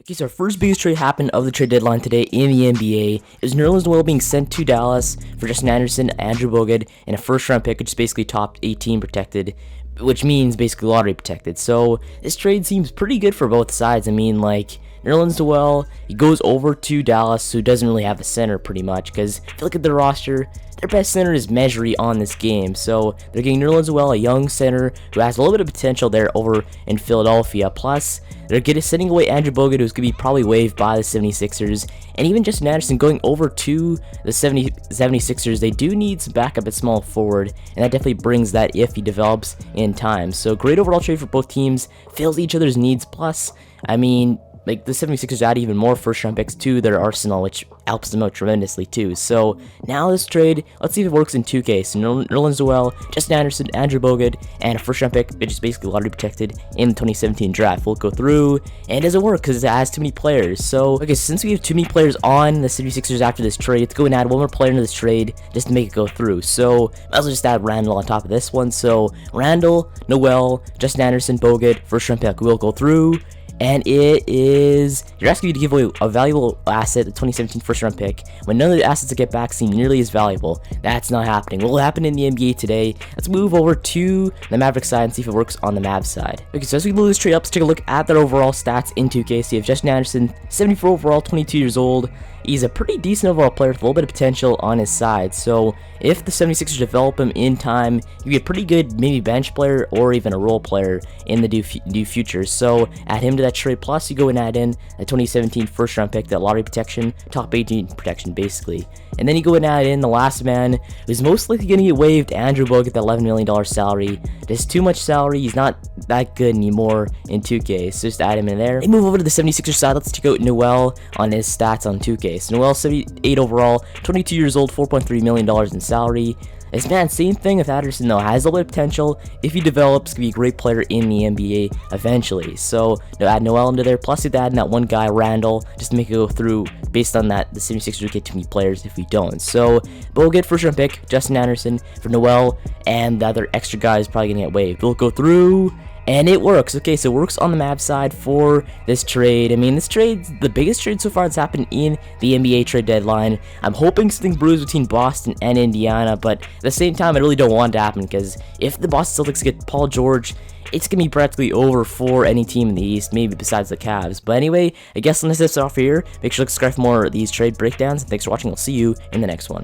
Okay, so our first biggest trade happened of the trade deadline today in the NBA. It was Nerlens Noel being sent to Dallas for Justin Anderson, Andrew Bogut, and a first-round pick, which is basically top 18 protected, which means basically lottery protected. So this trade seems pretty good for both sides. I mean, like, Nerlens Noel, he goes over to Dallas, who doesn't really have a center pretty much, because if you look at their roster, their best center is Mejri on this game. So they're getting Nerlens Noel, a young center who has a little bit of potential there over in Philadelphia. Plus, they're sending away Andrew Bogut, who's going to be probably waived by the 76ers. And even Justin Anderson going over to the 76ers. They do need some backup at small forward, and that definitely brings that if he develops in time. So great overall trade for both teams. Fills each other's needs. Plus, I mean, like, the 76ers add even more first-round picks to their arsenal, which helps them out tremendously, too. So, now this trade, let's see if it works in 2K. So, Nerlens Noel, Justin Anderson, Andrew Bogut, and a first-round pick, which is basically lottery protected in the 2017 draft. We'll go through, and it doesn't work because it has too many players. So, okay, since we have too many players on the 76ers after this trade, let's go and add one more player into this trade just to make it go through. So, might as well just add Randall on top of this one. So, Randall, Noel, Justin Anderson, Bogut, first-round pick will go through. And it is, you're asking me to give away a valuable asset, the 2017 first-round pick, when none of the assets to get back seem nearly as valuable. That's not happening. What will happen in the NBA today? Let's move over to the Mavericks side and see if it works on the Mavs side. Okay, so as we move this trade up, let's take a look at their overall stats in 2K. So you have Justin Anderson, 74 overall, 22 years old. He's a pretty decent overall player with a little bit of potential on his side. So if the 76ers develop him in time, he'd be a pretty good maybe bench player or even a role player in the new future. So add him to that trade. Plus you go and add in a 2017 first round pick, that lottery protection, top 18 protection basically. And then you go and add in the last man who's most likely going to get waived, Andrew Bogut, at the $11 million salary. There's too much salary. He's not that good anymore in 2K. So just add him in there. And move over to the 76ers side. Let's check out Noel on his stats on 2K. So Noel, 78 overall, 22 years old, $4.3 million in salary. This man, same thing with Anderson though, has a little bit of potential. If he develops, can be a great player in the NBA eventually. So add Noel into there, plus you'd add in that one guy, Randall, just to make it go through. Based on that, the 76ers would get too many players if we don't. So we'll get first round pick, Justin Anderson for Noel, and the other extra guy is probably gonna get waived. We'll go through. And it works. Okay, so it works on the Mavs side for this trade. I mean, this trade's the biggest trade so far that's happened in the NBA trade deadline. I'm hoping something brews between Boston and Indiana, but at the same time, I really don't want it to happen, because if the Boston Celtics get Paul George, it's going to be practically over for any team in the East, maybe besides the Cavs. But anyway, I guess let's this off here. Make sure to subscribe for more of these trade breakdowns, and thanks for watching. I'll see you in the next one.